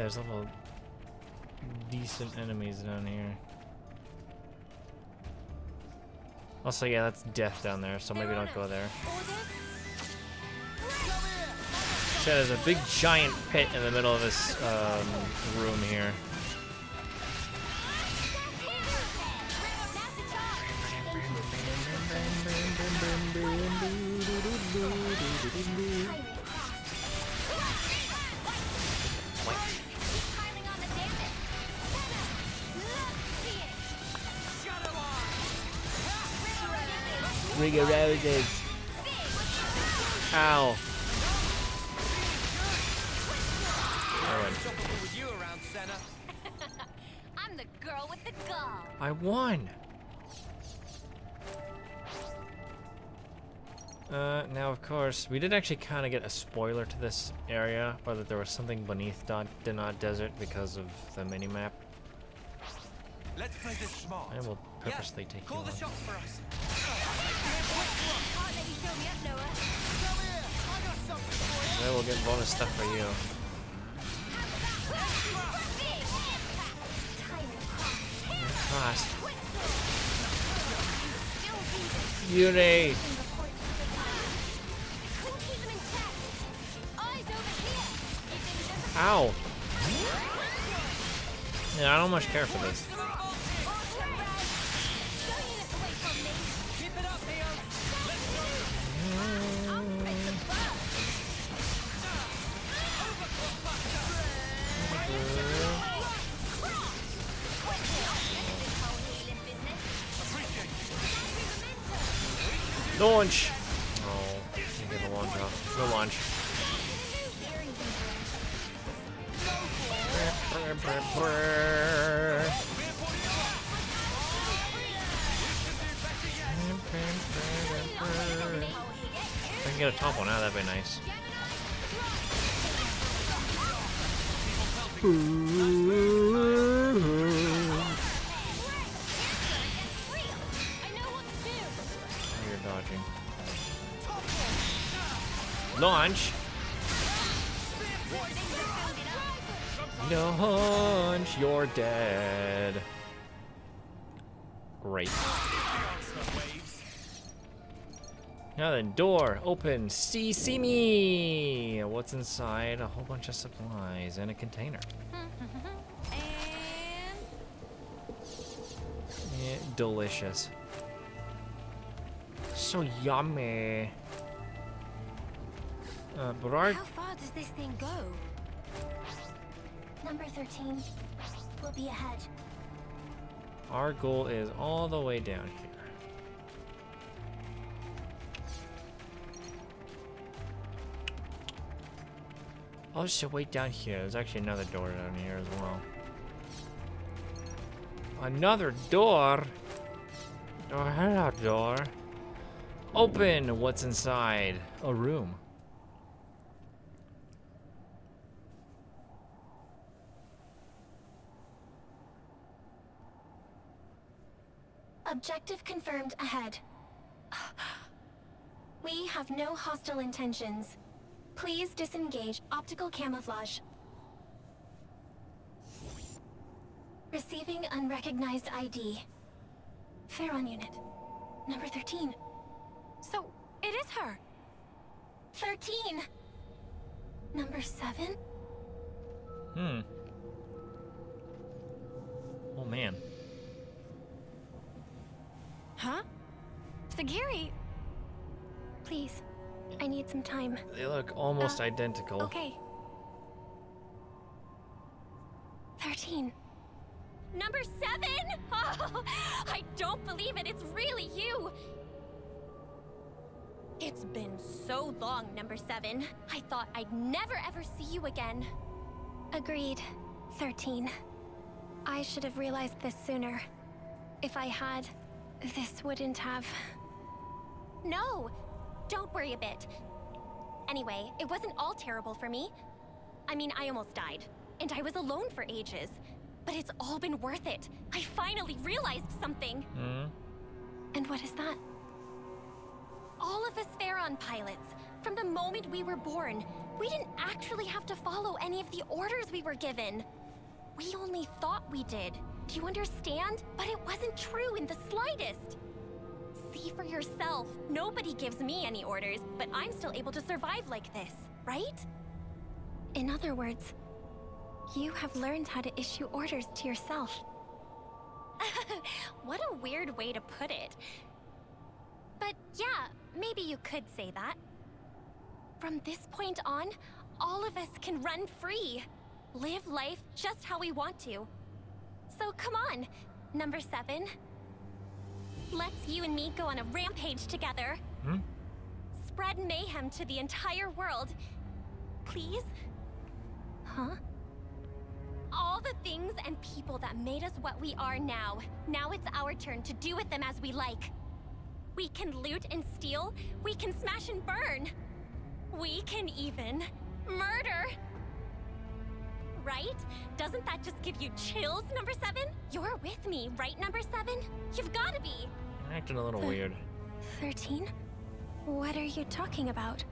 there's a little decent enemies down here. Also, yeah, that's death down there, so maybe don't go there. So there's a big giant pit in the middle of this room here. Ring of Roses. Ow. I'm the girl with the gall. I won. Now of course, we did actually kind of get a spoiler to this area, or that there was something beneath Denad Desert because of the minimap. Let's play this smart. I will purposely take you Call on. the shots for us. Can't let you show me up, Noah. Come here. I got something for you. I will get bonus stuff for you. Cross. Yuri. Ow. Yeah, I don't much care for this. Keep it up, Neo. Launch. Oh, you get the launch off. No launch. If I can get a top one out, that'd be nice. You're dodging. Launch! Launch! You're dead. Great. Now then, door open. See me. What's inside? A whole bunch of supplies and a container. Yeah, delicious. So yummy. But our How far does this thing go? Number 13 will be ahead. goal is all the way down here. Oh, so wait down here. There's actually another door down here as well. Another door? Oh, hello, door. Open! What's inside? A room. Objective confirmed ahead. We have no hostile intentions. Please disengage optical camouflage. Receiving unrecognized ID. Pharaon unit. Number 13. So, it is her. 13! Number 7? Oh, man. Huh? Segiri! Please, I need some time. They look almost identical. Okay. 13. Number 7! Oh, I don't believe it. It's really you. It's been so long, Number 7. I thought I'd never ever see you again. Agreed. 13. I should have realized this sooner. If I had, this wouldn't have... No, don't worry a bit. Anyway, it wasn't all terrible for me. I mean, I almost died, and I was alone for ages. But it's all been worth it. I finally realized something. And what is that? All of us Pharaon pilots, From the moment we were born, we didn't actually have to follow any of the orders we were given. We only thought we did. Do you understand? But it wasn't true in the slightest. See for yourself. Nobody gives me any orders, but I'm still able to survive like this, right? In other words, you have learned how to issue orders to yourself. What a weird way to put it. But yeah, maybe you could say that. From this point on, all of us can run free. Live life just how we want to. So come on, number 7. Let's you and me go on a rampage together. Spread mayhem to the entire world. Please? Huh? All the things and people that made us what we are now. Now it's our turn to do with them as we like. We can loot and steal. We can smash and burn. We can even murder. Right? Doesn't that just give you chills, number 7? You're with me, right, number 7? You've gotta be. You're acting a little weird. 13? What are you talking about?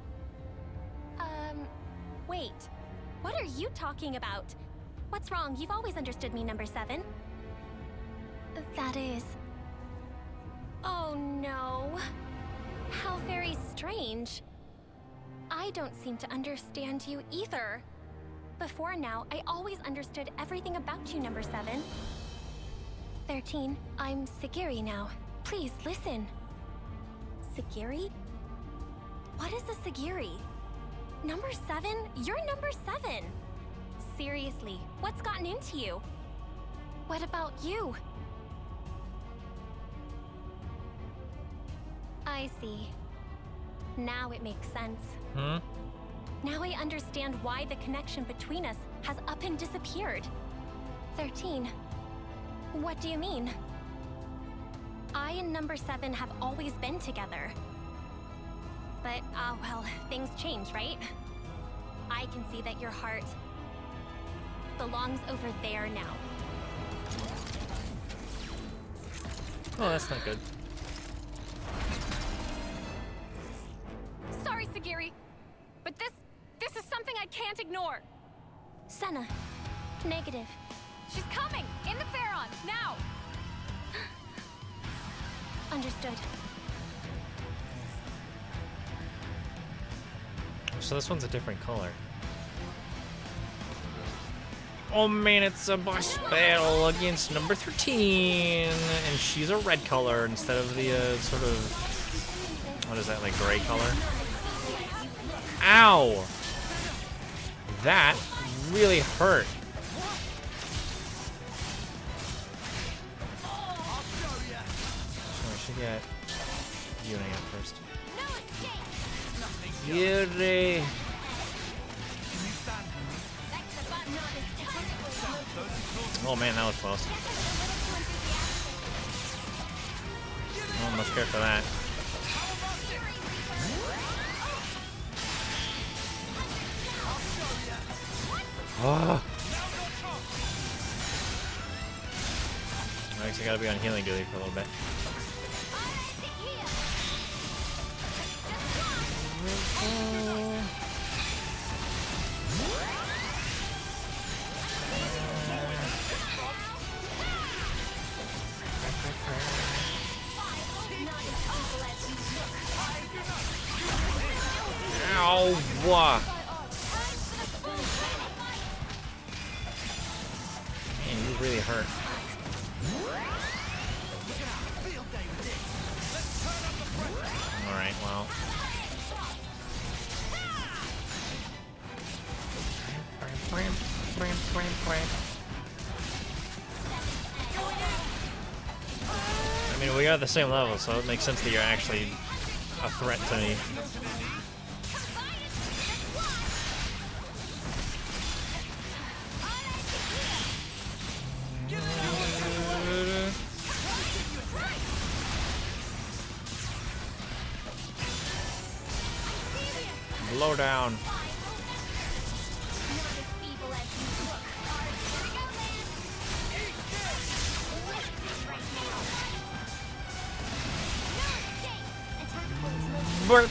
Wait. What are you talking about? What's wrong? You've always understood me, number 7. That is... Oh no. How very strange. I don't seem to understand you either. Before now, I always understood everything about you, number 7. 13, I'm Segiri now. Please, listen. Segiri? What is a Segiri? Number 7? You're number 7. Seriously, what's gotten into you? What about you? I see. Now it makes sense. Now I understand why the connection between us has up and disappeared. 13. What do you mean? I and number 7 have always been together. But, well, things change, right? I can see that your heart belongs over there now. Oh, that's not good. Sorry, Segiri, but this is something I can't ignore. Senna. Negative. She's coming! In the Pharaon, now! Understood. So this one's a different color. Oh man, it's a boss battle against number 13, and she's a red color instead of the sort of, what is that, like gray color? Ow! That really hurt. So I should get Yuri up first. Yuri! Oh man, that was close. Oh, I'm not scared for that. Oh. I guess I gotta be on healing duty for a little bit. Ow! Man, you really hurt. Alright, well. I mean, we are at the same level, so it makes sense that you're actually a threat to me. Blow down. Burp.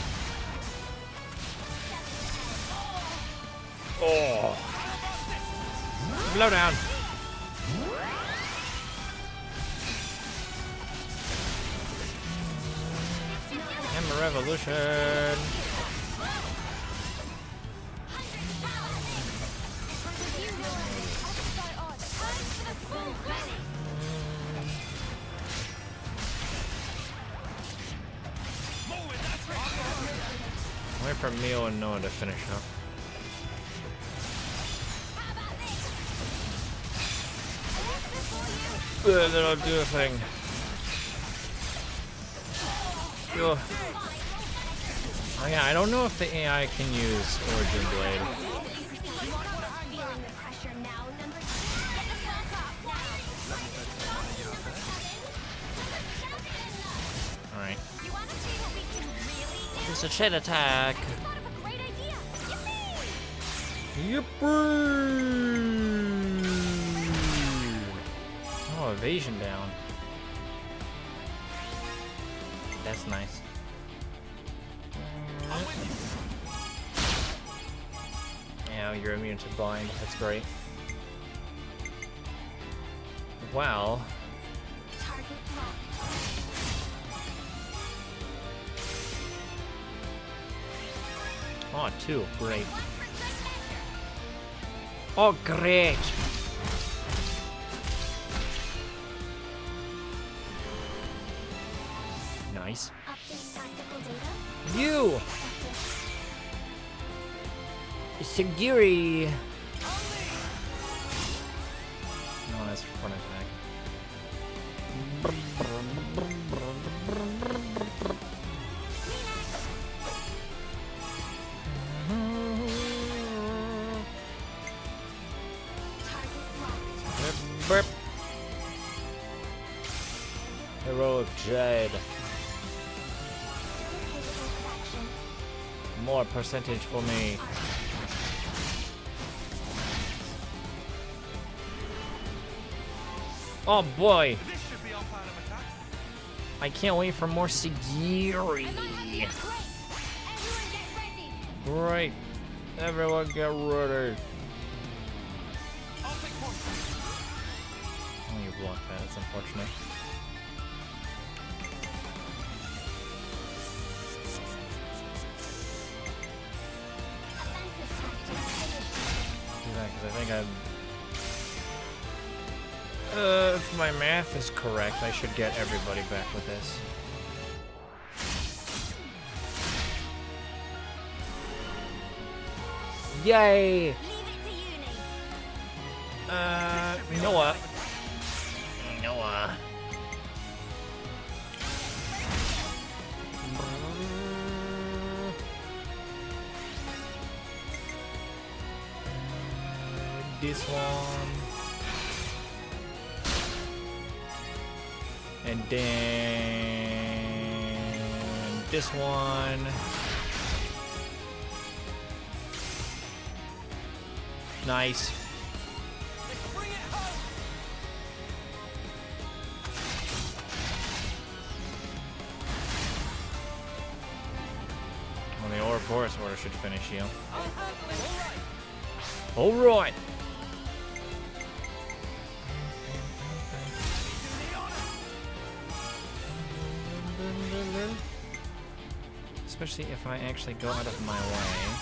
Oh. Blow down. Hammer Revolution. Wait for Mio and Noah to finish up. That'll do a thing. Ugh. Oh yeah, I don't know if the AI can use Origin Blade. Alright. It's a chain attack. Yippee! Oh, evasion down. That's nice. Yeah, you're immune to blind. That's great. Wow. Oh, 2. Great. Oh, great. Nice. You! Segiri! No, that's fun attack. Burp. Heroic Jade. More percentage for me. Oh boy. I can't wait for more Segiri. Right. Everyone get ready. Oh, you blocked that. That's unfortunate. Do that because I think if my math is correct, I should get everybody back with this. Yay! Noah. Noah. This one. And then this one. Nice. Well, the Ouroboros order should finish you. All right. Especially if I actually go out of my way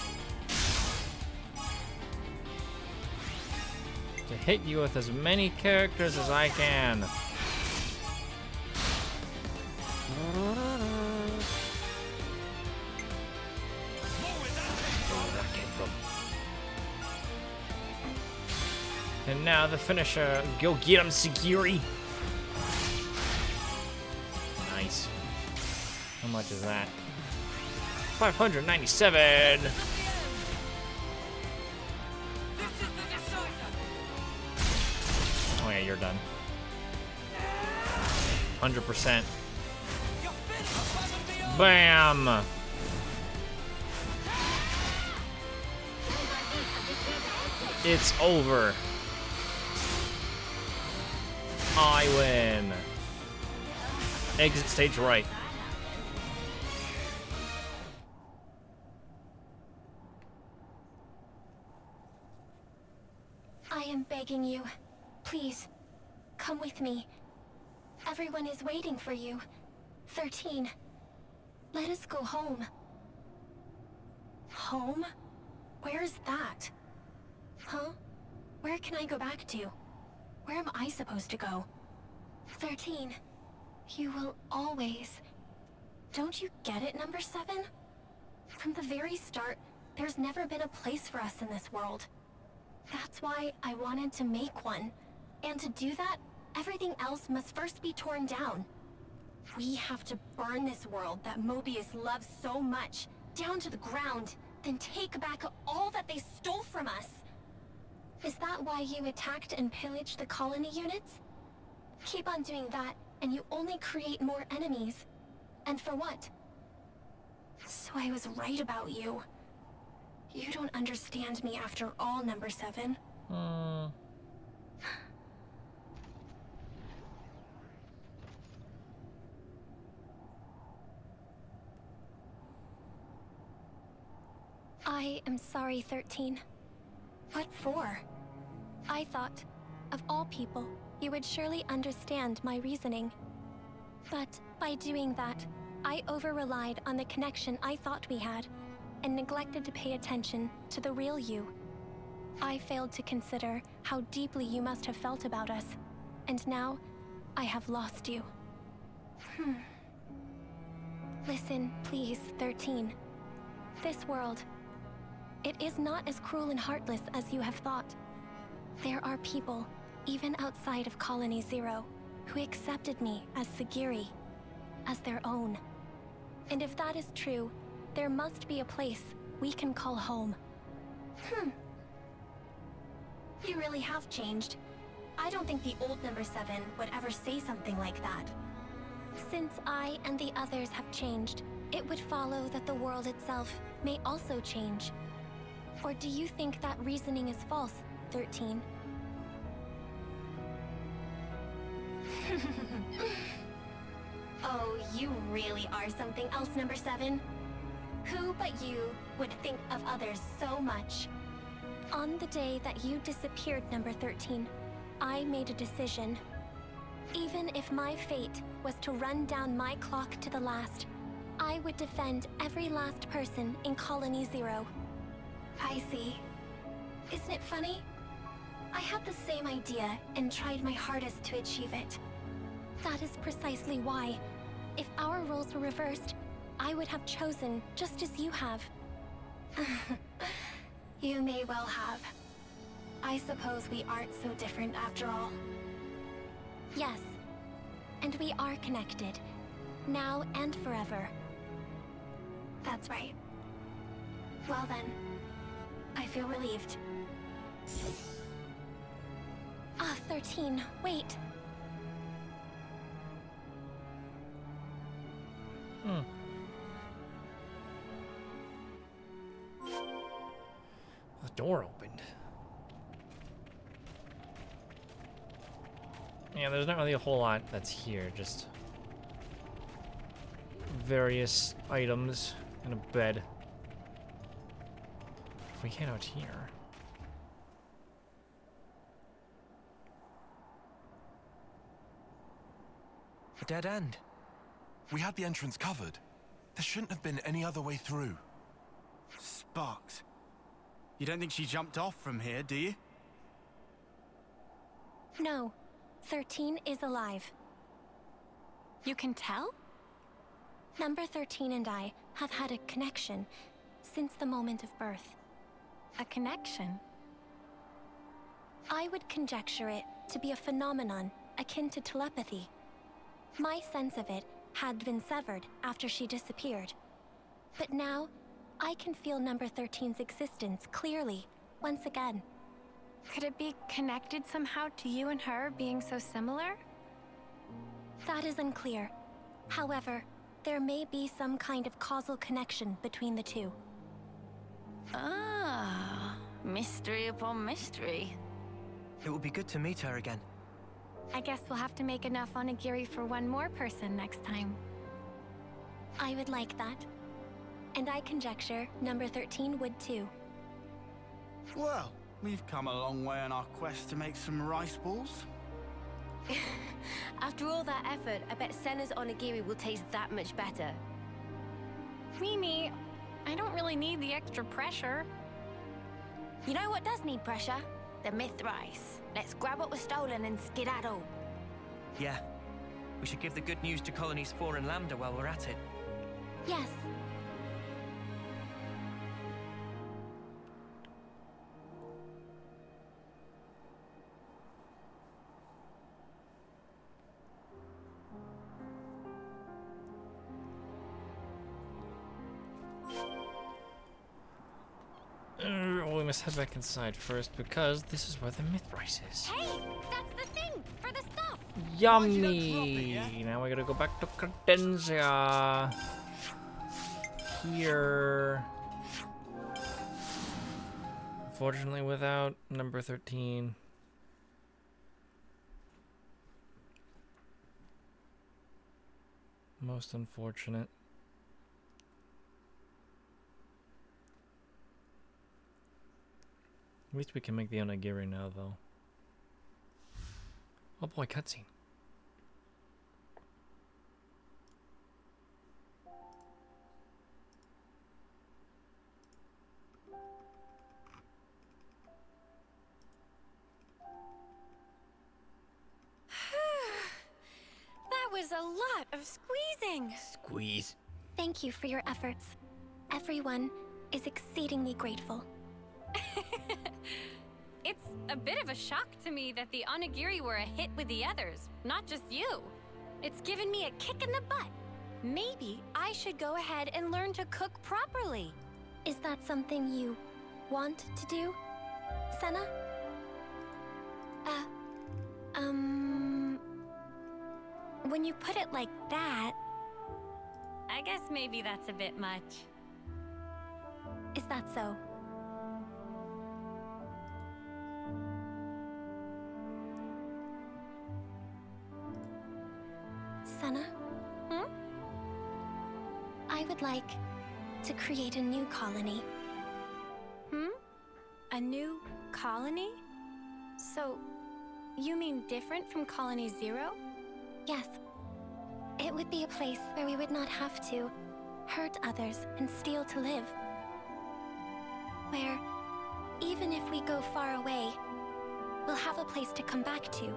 to hit you with as many characters as I can. And now the finisher. Go get him, Segiri. Nice. How much is that? 597. Oh yeah, you're done. 100%. Bam! It's over. I win. Exit stage right. am begging you. Please, come with me. Everyone is waiting for you. 13. Let us go home. Home? Where's that? Huh? Where can I go back to? Where am I supposed to go? 13. You will always... Don't you get it, number 7? From the very start, there's never been a place for us in this world. That's why I wanted to make one. And to do that, everything else must first be torn down. We have to burn this world that Mobius loves so much, down to the ground, then take back all that they stole from us. Is that why you attacked and pillaged the colony units? Keep on doing that, and you only create more enemies. And for what? So I was right about you. You don't understand me after all, number 7. I am sorry, 13. What for? I thought, of all people, you would surely understand my reasoning. But by doing that, I over-relied on the connection I thought we had, and neglected to pay attention to the real you. I failed to consider how deeply you must have felt about us, and now I have lost you. Listen, please, 13. This world, it is not as cruel and heartless as you have thought. There are people, even outside of Colony Zero, who accepted me as Segiri, as their own. And if that is true, there must be a place we can call home. You really have changed. I don't think the old number 7 would ever say something like that. Since I and the others have changed, it would follow that the world itself may also change. Or do you think that reasoning is false, 13? Oh, you really are something else, number 7. Who but you would think of others so much? On the day that you disappeared, number 13, I made a decision. Even if my fate was to run down my clock to the last, I would defend every last person in Colony Zero. I see. Isn't it funny? I had the same idea and tried my hardest to achieve it. That is precisely why, if our roles were reversed, I would have chosen just as you have. You may well have. I suppose we aren't so different after all. Yes, and we are connected, now and forever. That's right. Well then, I feel relieved. 13, wait. The door opened. Yeah, there's not really a whole lot that's here, just various items and a bed. If we get out here. A dead end. We had the entrance covered. There shouldn't have been any other way through. Sparks. You don't think she jumped off from here, do you? No, 13 is alive. You can tell? Number 13 and I have had a connection since the moment of birth. A connection? I would conjecture it to be a phenomenon akin to telepathy. My sense of it had been severed after she disappeared. But now, I can feel number 13's existence clearly, once again. Could it be connected somehow to you and her being so similar? That is unclear. However, there may be some kind of causal connection between the two. Ah, mystery upon mystery. It would be good to meet her again. I guess we'll have to make enough onigiri for one more person next time. I would like that. And I conjecture number 13 would too. Well, We've come a long way on our quest to make some rice balls. After all that effort, I bet Senna's onigiri will taste that much better. Mimi, I don't really need the extra pressure. You know what does need pressure? The myth rice. Let's grab what was stolen and skedaddle. Yeah. We should give the good news to Colonies 4 and Lambda while we're at it. Yes. We must head back inside first because this is where the myth rice is. Hey, that's the thing for the stuff. Yummy! Now we gotta go back to Credenza. Here. Unfortunately, without number 13. Most unfortunate. At least we can make the onigiri now, though. Oh boy, cutscene. That was a lot of squeezing. Squeeze. Thank you for your efforts. Everyone is exceedingly grateful. It's a bit of a shock to me that the onigiri were a hit with the others, not just you. It's given me a kick in the butt. Maybe I should go ahead and learn to cook properly. Is that something you want to do, Senna? When you put it like that, I guess maybe that's a bit much. Is that so? Senna? I would like to create a new colony. A new colony? So, you mean different from Colony 0? Yes. It would be a place where we would not have to hurt others and steal to live. Where, even if we go far away, we'll have a place to come back to.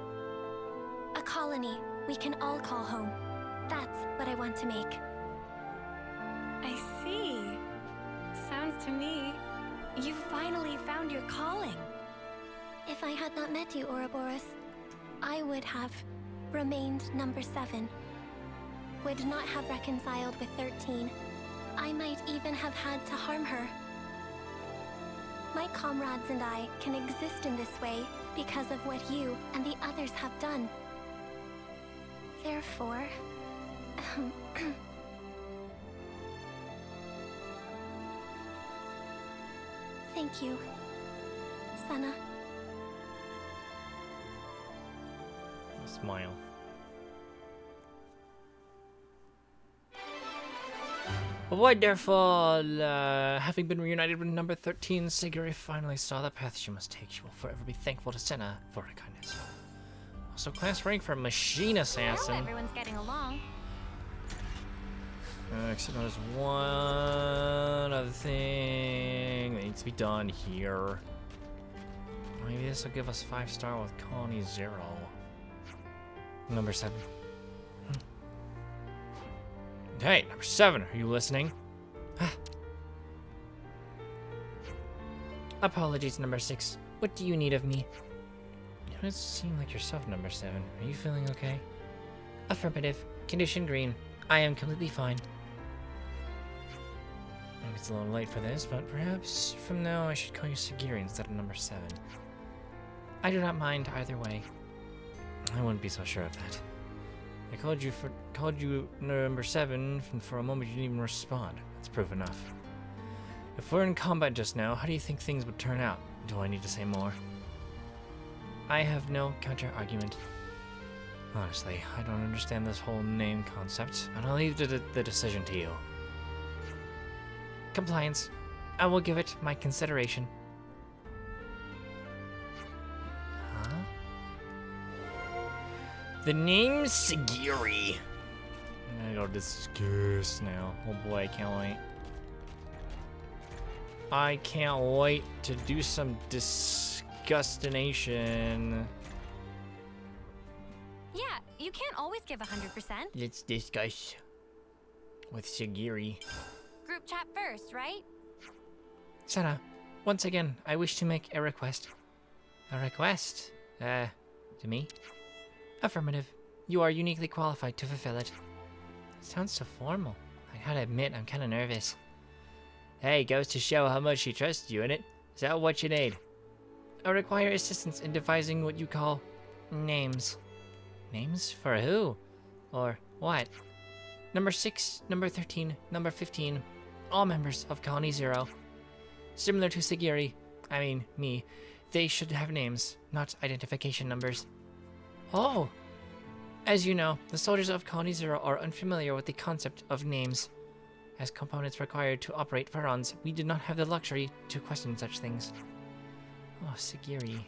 A colony we can all call home. That's what I want to make. I see. Sounds to me, you finally found your calling. If I had not met you, Ouroboros, I would have remained number 7. Would not have reconciled with 13. I might even have had to harm her. My comrades and I can exist in this way because of what you and the others have done. Therefore, thank you, Senna. Smile. Wonderful! Having been reunited with number 13, Segiri finally saw the path she must take. She will forever be thankful to Senna for her kindness. Also, class rank for Machine Assassin. Well, everyone's getting along. Except there's one other thing that needs to be done here. Maybe this will give us 5-star with Colony 0. Number 7. Hey, number 7, are you listening? Apologies, number 6. What do you need of me? You don't seem like yourself, number 7. Are you feeling okay? Affirmative. Condition green. I am completely fine. Maybe it's a little late for this, but perhaps from now I should call you Segiri instead of number 7. I do not mind either way. I wouldn't be so sure of that. I called you number 7, and for a moment you didn't even respond. That's proof enough. If we're in combat just now, how do you think things would turn out? Do I need to say more? I have no counter-argument. Honestly, I don't understand this whole name concept, but I'll leave the decision to you. Compliance. I will give it my consideration. The name's Segiri. I'm gonna go discuss now. Oh boy, I can't wait. I can't wait to do some disgustination. Yeah, you can't always give 100%. Let's discuss with Segiri. Group chat first, right? Senna, once again, I wish to make a request. A request? To me? Affirmative. You are uniquely qualified to fulfill it. Sounds so formal. I gotta admit, I'm kinda nervous. Hey, goes to show how much she trusts you, innit? Is that what you need? I require assistance in devising what you call names. Names for who? Or what? Number 6, number 13, number 15, all members of Colony 0. Similar to Segiri, I mean, me, they should have names, not identification numbers. Oh! As you know, the soldiers of Colony 0 are unfamiliar with the concept of names. As components required to operate Pharaons, we did not have the luxury to question such things. Oh, Segiri.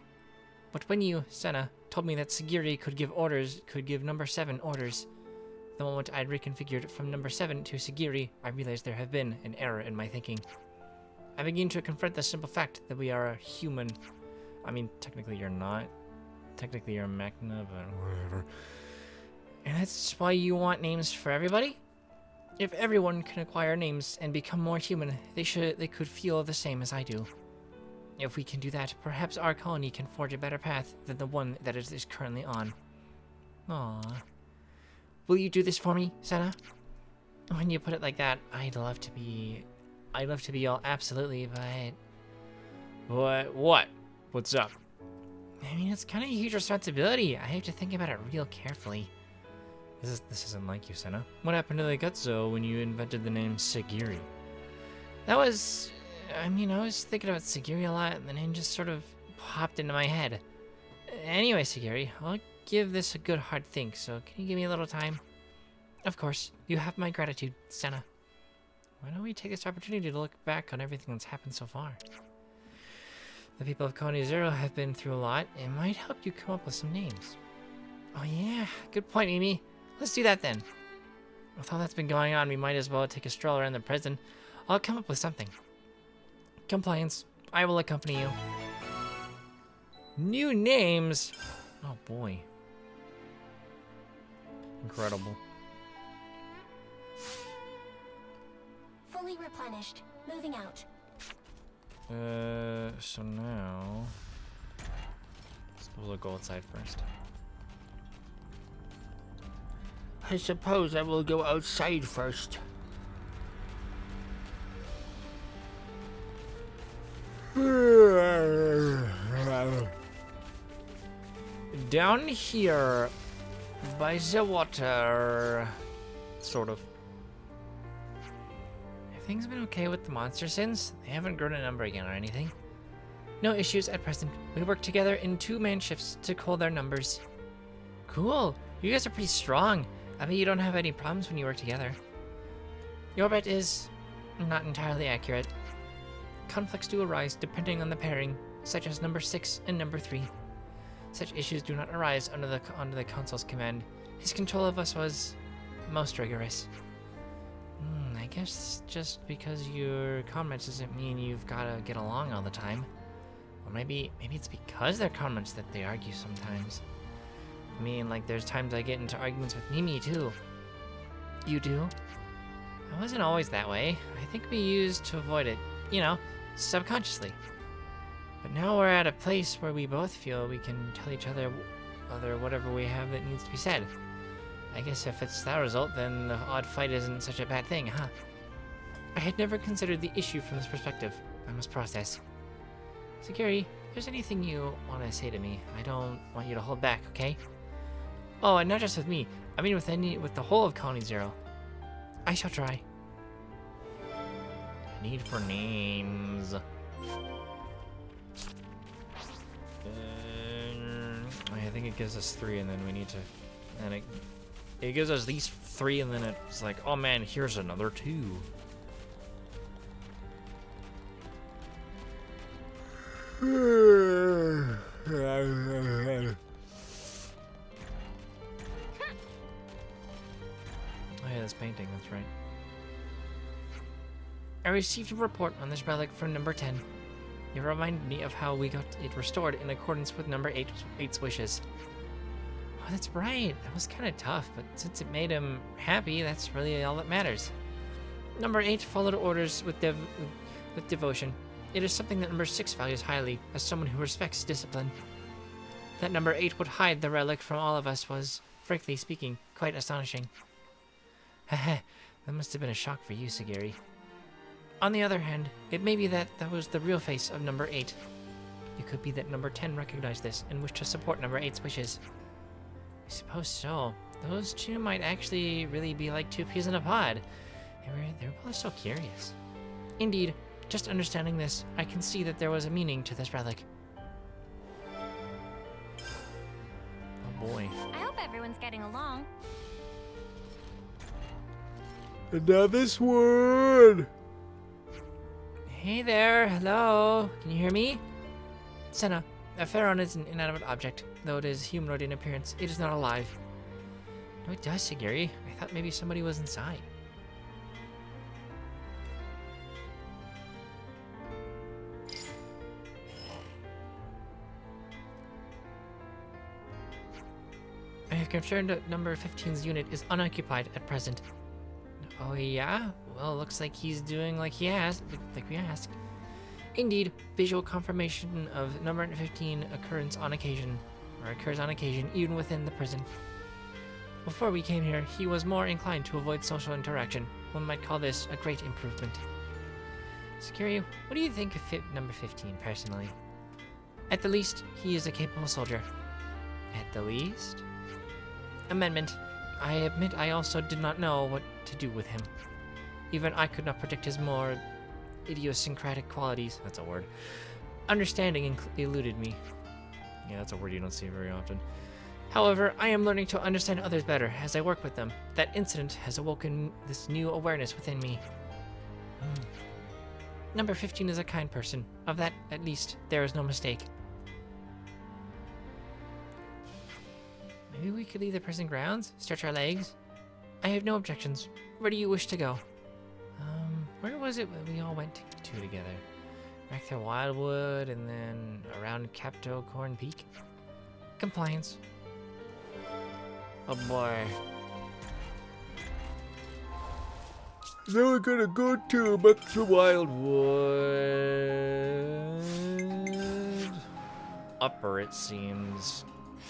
But when you, Senna, told me that Segiri could give number 7 orders, the moment I'd reconfigured from number 7 to Segiri, I realized there had been an error in my thinking. I began to confront the simple fact that we are a human. I mean, technically you're not. Technically you're a mechna, but whatever. And that's why you want names for everybody? If everyone can acquire names and become more human, they could feel the same as I do. If we can do that, perhaps our colony can forge a better path than the one that it is currently on. Aww. Will you do this for me, Senna? When you put it like that, I'd love to be all absolutely, but... What? What's up? I mean, it's kind of a huge responsibility. I have to think about it real carefully. This isn't like you, Senna. What happened to the Gutso when you invented the name Segiri? That was... I mean, I was thinking about Segiri a lot, and the name just sort of popped into my head. Anyway, Segiri, I'll give this a good hard think, so can you give me a little time? Of course, you have my gratitude, Senna. Why don't we take this opportunity to look back on everything that's happened so far? The people of Colony 0 have been through a lot. It might help you come up with some names. Oh yeah, good point, Mimi. Let's do that then. With all that's been going on, we might as well take a stroll around the prison. I'll come up with something. Compliance. I will accompany you. New names? Oh boy. Incredible. Fully replenished. Moving out. So now... we'll go outside first. I suppose I will go outside first. Down here, by the water, sort of. Have things been okay with the monster since? They haven't grown in number again or anything. No issues at present. We work together in 2-man shifts to cull their numbers. Cool. You guys are pretty strong. I bet you don't have any problems when you work together. Your bet is not entirely accurate. Conflicts do arise depending on the pairing, such as number 6 and number 3. Such issues do not arise under the Council's command. His control of us was most rigorous. I guess just because you're comrades doesn't mean you've gotta get along all the time. Or maybe it's because they're comrades that they argue sometimes. I mean, like, there's times I get into arguments with Mimi, too. You do? I wasn't always that way. I think we used to avoid it, you know, subconsciously. But now we're at a place where we both feel we can tell each other whatever we have that needs to be said. I guess if it's that result, then the odd fight isn't such a bad thing, huh? I had never considered the issue from this perspective. I must process. Segiri, if there's anything you want to say to me, I don't want you to hold back, okay? Oh, and not just with me. I mean with the whole of Colony 0. I shall try. Need for names. I think it gives us 3, and then we need to... And it gives us these 3, and then it's like, oh man, here's another 2. I received a report on this relic from number 10. It reminded me of how we got it restored in accordance with number 8's wishes. Oh, that's right. That was kind of tough, but since it made him happy, that's really all that matters. Number 8 followed orders with devotion. It is something that number 6 values highly, as someone who respects discipline. That number 8 would hide the relic from all of us was, frankly speaking, quite astonishing. Heh, that must have been a shock for you, Segiri. On the other hand, it may be that was the real face of number 8. It could be that number 10 recognized this and wished to support number 8's wishes. I suppose so. Those two might actually really be like two peas in a pod. They were both so curious. Indeed, just understanding this, I can see that there was a meaning to this relic. Oh boy. I hope everyone's getting along. And now this one. Hey there, hello. Can you hear me? Senna, a pharaoh is an inanimate object. Though it is humanoid in appearance, it is not alive. No, it does, Segiri. I thought maybe somebody was inside. I have confirmed that number 15's unit is unoccupied at present. Oh yeah? Well, looks like he's doing like we asked. Indeed, visual confirmation of number 15 occurs on occasion even within the prison. Before we came here, he was more inclined to avoid social interaction. One might call this a great improvement. Segiri, what do you think of number 15, personally? At the least, he is a capable soldier. At the least? Amendment. I admit I also did not know what to do with him. Even I could not predict his more idiosyncratic qualities. That's a word. Understanding eluded me. Yeah, that's a word you don't see very often. However, I am learning to understand others better as I work with them. That incident has awoken this new awareness within me. Number 15 is a kind person. Of that, at least, there is no mistake. Maybe we could leave the prison grounds? Stretch our legs? I have no objections. Where do you wish to go? Where was it we all went to together? Back to Wildwood and then around Corn Peak? Compliance. Oh boy. Now we're gonna go back to Wildwood. Upper, it seems.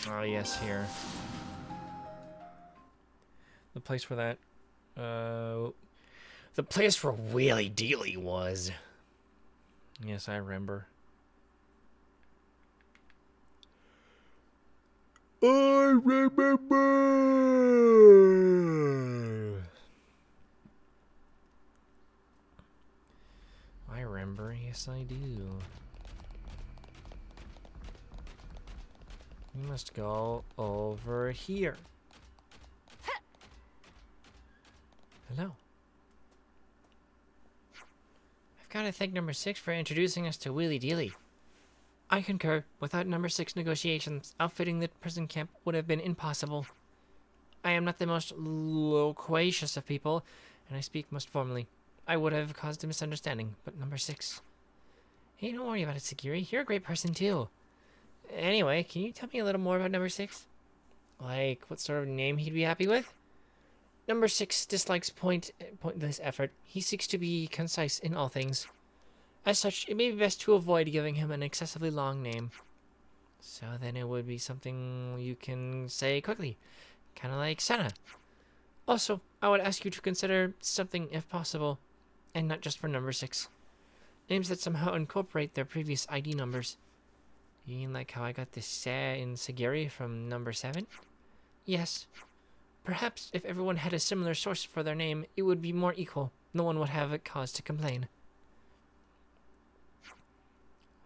Oh yes, here. The place where that, the place where Wheelie Dealy was. Yes, I remember. I remember. I remember. Yes, I do. We must go over here. Hello. I've got to thank number 6 for introducing us to Wheelie Dealy. I concur. Without number 6 negotiations, outfitting the prison camp would have been impossible. I am not the most loquacious of people, and I speak most formally. I would have caused a misunderstanding, but number 6... Hey, don't worry about it, Segiri. You're a great person, too. Anyway, can you tell me a little more about number 6? Like, what sort of name he'd be happy with? Number 6 dislikes pointless effort. He seeks to be concise in all things. As such, it may be best to avoid giving him an excessively long name. So then it would be something you can say quickly. Kind of like Senna. Also, I would ask you to consider something if possible, and not just for number 6. Names that somehow incorporate their previous ID numbers. You mean like how I got this Se in Segiri from number 7? Yes. Perhaps if everyone had a similar source for their name, it would be more equal. No one would have a cause to complain.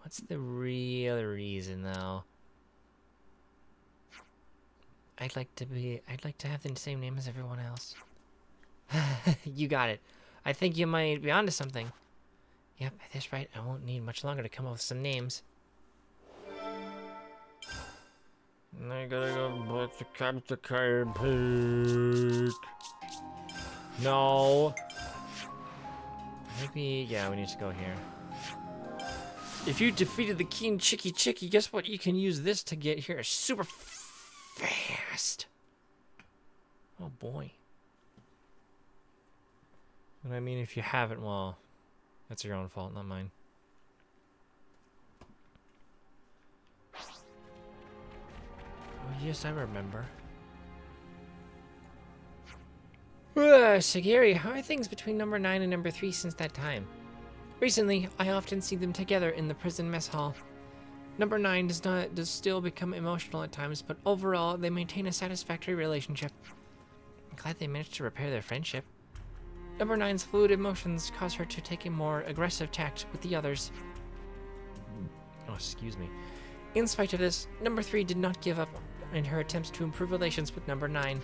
What's the real reason, though? I'd like to have the same name as everyone else. You got it. I think you might be onto something. Yep, at this rate, I won't need much longer to come up with some names. I gotta go back to Captain Peak. No. Maybe, yeah, we need to go here. If you defeated the King Chicky, guess what? You can use this to get here super fast. Oh boy. And I mean, if you haven't, well, that's your own fault, not mine. Oh, yes, I remember. Segiri, how are things between number 9 and number 3 since that time? Recently, I often see them together in the prison mess hall. Number 9 does still become emotional at times, but overall, they maintain a satisfactory relationship. I'm glad they managed to repair their friendship. Number 9's fluid emotions cause her to take a more aggressive tact with the others. Oh, excuse me. In spite of this, number 3 did not give up in her attempts to improve relations with number 9.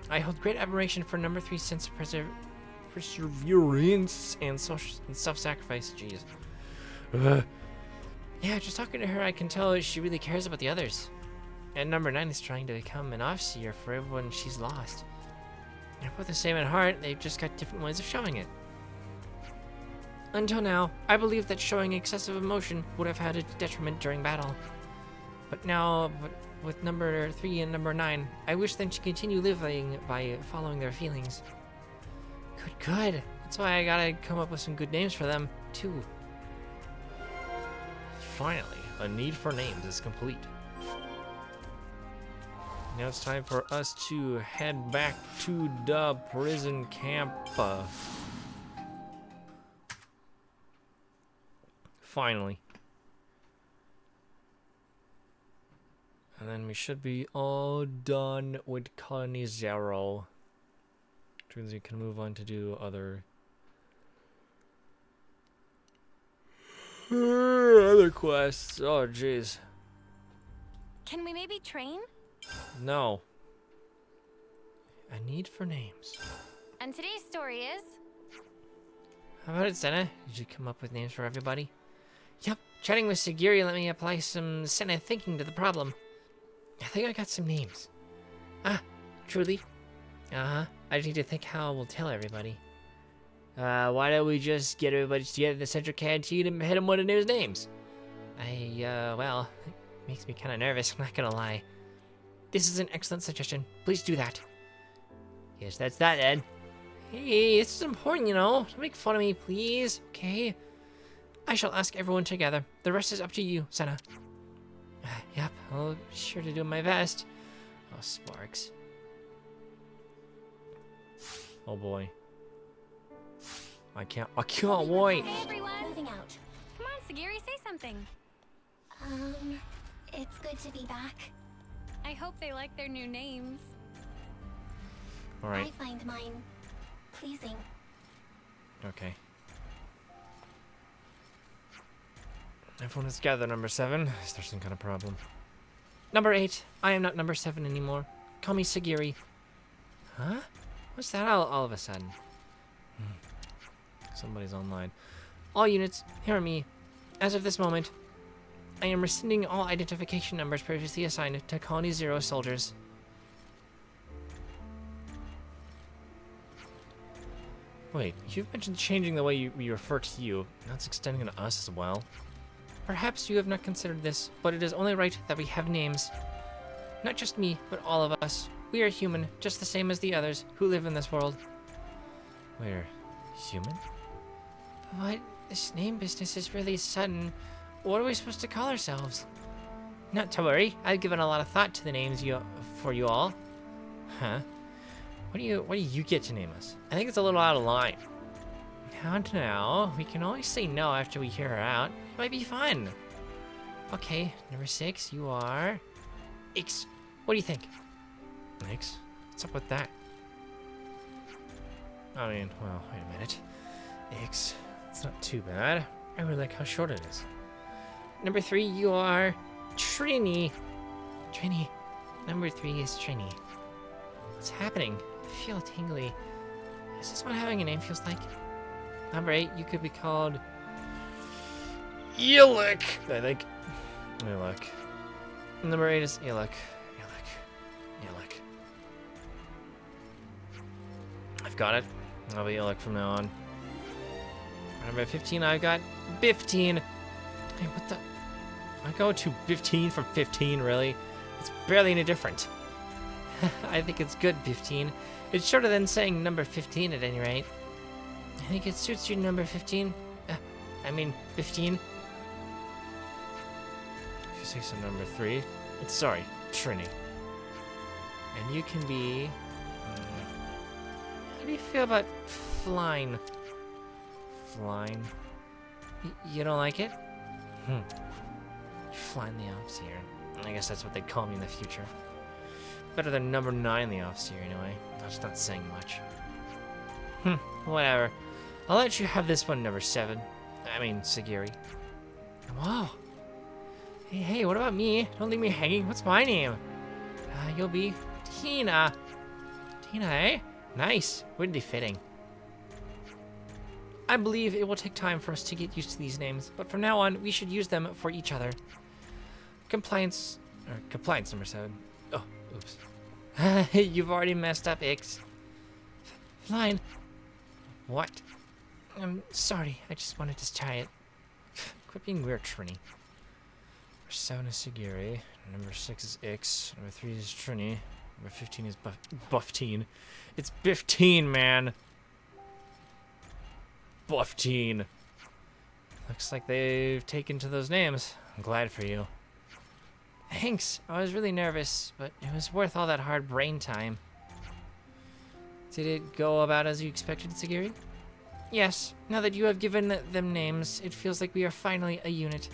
I hold great admiration for number 3's sense of perseverance and self-sacrifice. Jeez. Yeah, just talking to her, I can tell she really cares about the others. And number 9 is trying to become an overseer for everyone she's lost. They're both the same at heart, they've just got different ways of showing it. Until now, I believed that showing excessive emotion would have had a detriment during battle. But now, with number 3 and number 9, I wish them to continue living by following their feelings. Good. That's why I gotta come up with some good names for them, too. Finally, a need for names is complete. Now it's time for us to head back to the prison camp. Finally. And then we should be all done with Colony 0. Which means we can move on to do other quests. Oh, jeez. Can we maybe train? No. A need for names. And today's story is... How about it, Senna? Did you come up with names for everybody? Yep. Chatting with Segiri let me apply some Senna thinking to the problem. I think I got some names. Ah, truly. Uh-huh. I just need to think how we'll tell everybody. Why don't we just get everybody together in the central canteen and hit them with those names? Well, it makes me kind of nervous, I'm not gonna lie. This is an excellent suggestion. Please do that. Yes, that's that then. Hey, this is important, you know. Don't make fun of me, please. Okay? I shall ask everyone together. The rest is up to you, Senna. Yep, I'll be sure to do my best. Oh, Sparks. Oh boy. I can't wait. Hey, everyone! Moving out. Come on, Segiri, say something. It's good to be back. I hope they like their new names. Alright, I find mine pleasing. okay. Everyone is gathered, number 7. Is there some kind of problem? Number 8. I am not number 7 anymore. Call me Segiri. Huh? What's that all of a sudden? Somebody's online. All units, hear me. As of this moment, I am rescinding all identification numbers previously assigned to Colony 0 soldiers. Wait, you've mentioned changing the way we refer to you. That's extending to us as well. Perhaps you have not considered this, but it is only right that we have names. Not just me, but all of us. We are human, just the same as the others who live in this world. We're human? But this name business is really sudden. What are we supposed to call ourselves? Not to worry, I've given a lot of thought to the names for you all. Huh? What do you get to name us? I think it's a little out of line. Now, we can always say no after we hear her out. It might be fun. Okay, number 6, you are... Ix. What do you think? Ix? What's up with that? I mean, well, wait a minute. Ix. It's not too bad. I really like how short it is. Number 3, you are... Trini. Trini. Number 3 is Trini. What's happening? I feel tingly. Is this what having a name feels like? Number 8, you could be called... Illick, I think. Illick. Number 8 is Illick. Illick. I've got it. I'll be Illick from now on. Number 15, I got 15. Hey, what the? I go to 15 from 15, really? It's barely any different. I think it's good, 15. It's shorter than saying number 15 at any rate. I think it suits you, number 15. I mean, 15. If you say so, number 3. Sorry, Trini. And you can be... how do you feel about flying? Flying? You don't like it? Flying the Overseer. I guess that's what they'd call me in the future. Better than number 9 the Overseer, anyway. That's not saying much. Whatever. I'll let you have this one, number 7. I mean, Segiri. Wow. Hey, what about me? Don't leave me hanging. What's my name? You'll be Tina. Tina, eh? Nice. Weirdly fitting. I believe it will take time for us to get used to these names, but from now on, we should use them for each other. Compliance number 7. Oh, oops. You've already messed up, Ix. Fine. What? I'm sorry, I just wanted to try it. Quit being weird, Trini. Number 7 is Segiri. Number 6 is Ix. Number 3 is Trini. Number 15 is Buffteen. It's Biffteen, man. Buffteen. Looks like they've taken to those names. I'm glad for you. Thanks. I was really nervous, but it was worth all that hard brain time. Did it go about as you expected, Segiri? Yes. Now that you have given them names, it feels like we are finally a unit.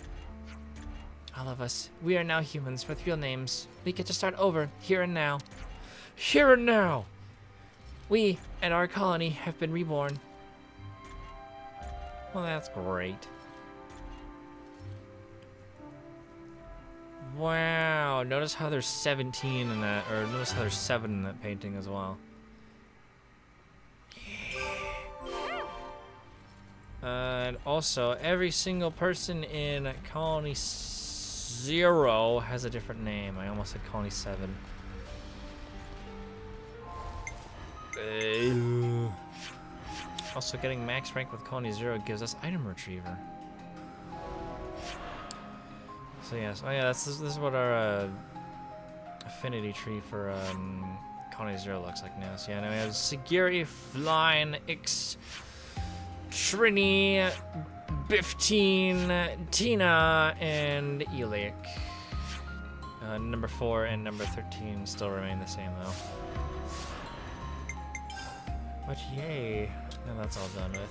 All of us. We are now humans with real names. We get to start over, here and now. Here and now! We and our colony have been reborn. Well, that's great. Wow, notice how there's 17 in that, or notice how there's 7 in that painting as well. And also, every single person in Colony 0 has a different name. I almost said Colony 7. Also, getting max rank with Colony 0 gives us item retriever. So yes, this is what our affinity tree for Colony 0 looks like now. So yeah, now we have Segiri, Flying, Ix, Trini, Biffteen, Tina, and Elic. Number 4 and number 13 still remain the same though. But yay, now that's all done with.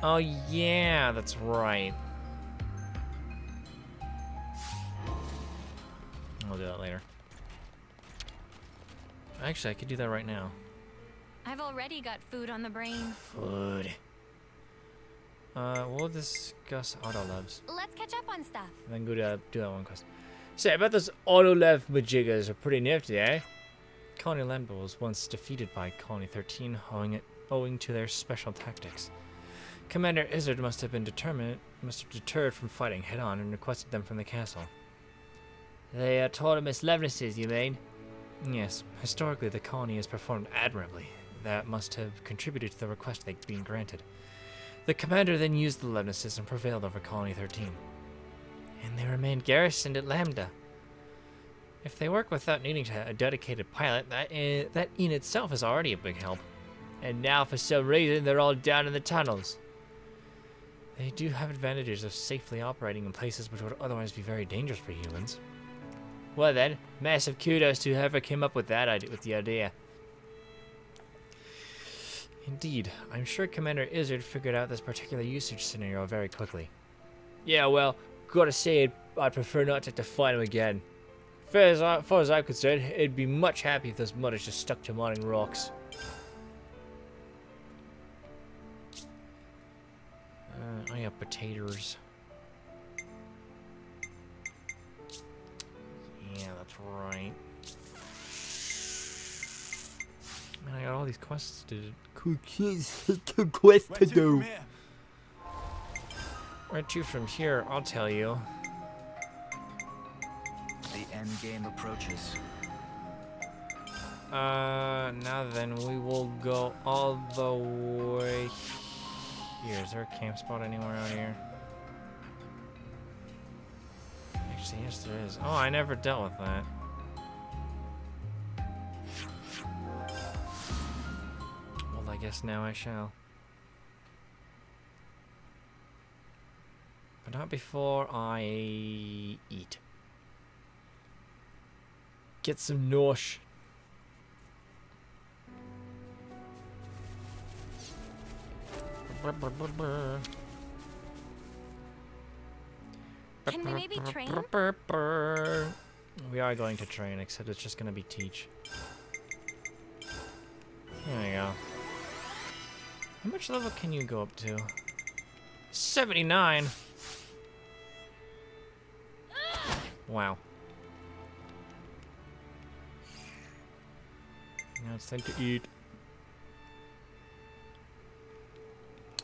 Oh yeah, that's right. I'll do that later. Actually, I could do that right now. I've already got food on the brain. Food. We'll discuss auto labs. Let's catch up on stuff. And then go to do that one quest. Say, I bet those auto lab majiggas are pretty nifty, eh? Colony Lambda was once defeated by Colony 13, owing to their special tactics. Commander Izzard must have deterred from fighting head-on and requested them from the castle. They are autonomous levnesses, you mean? Yes. Historically, the colony has performed admirably. That must have contributed to the request being granted. The commander then used the levnesses and prevailed over Colony 13. And they remained garrisoned at Lambda. If they work without needing a dedicated pilot, that in itself is already a big help. And now, for some reason, they're all down in the tunnels. They do have advantages of safely operating in places which would otherwise be very dangerous for humans. Well then, massive kudos to whoever came up with the idea. Indeed, I'm sure Commander Izzard figured out this particular usage scenario very quickly. Yeah, well, gotta say, I'd prefer not to have to fight him again. As far as I'm concerned, it'd be much happy if those mutters just stuck to mining rocks. I got potatoes. Yeah, that's right. Man, I got all these quests to do. Quest to do. Where to from here? I'll tell you. The end game approaches. Now then, we will go all the way here. Is there a camp spot anywhere out here? Actually, yes, there is. Oh, I never dealt with that. Well, I guess now I shall. But not before I eat. Get some nosh. Can we maybe train? We are going to train, except it's just going to be teach. There we go. How much level can you go up to? 79. Wow. Now it's time to eat.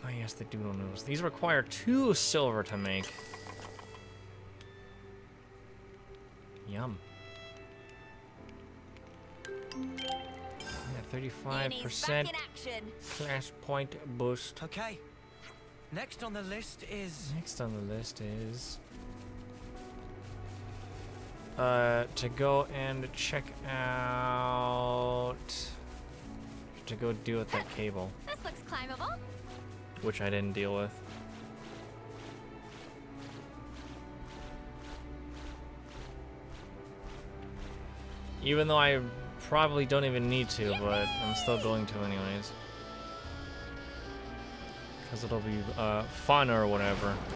Oh yes, the doodle noodles. These require 2 silver to make. Yum. Yeah, 35% class point boost. Okay. Next on the list is... Next on the list is... to go and check out... To go deal with that cable. This looks climbable. Which I didn't deal with. Even though I probably don't even need to, but I'm still going to anyways. Because it'll be fun or whatever.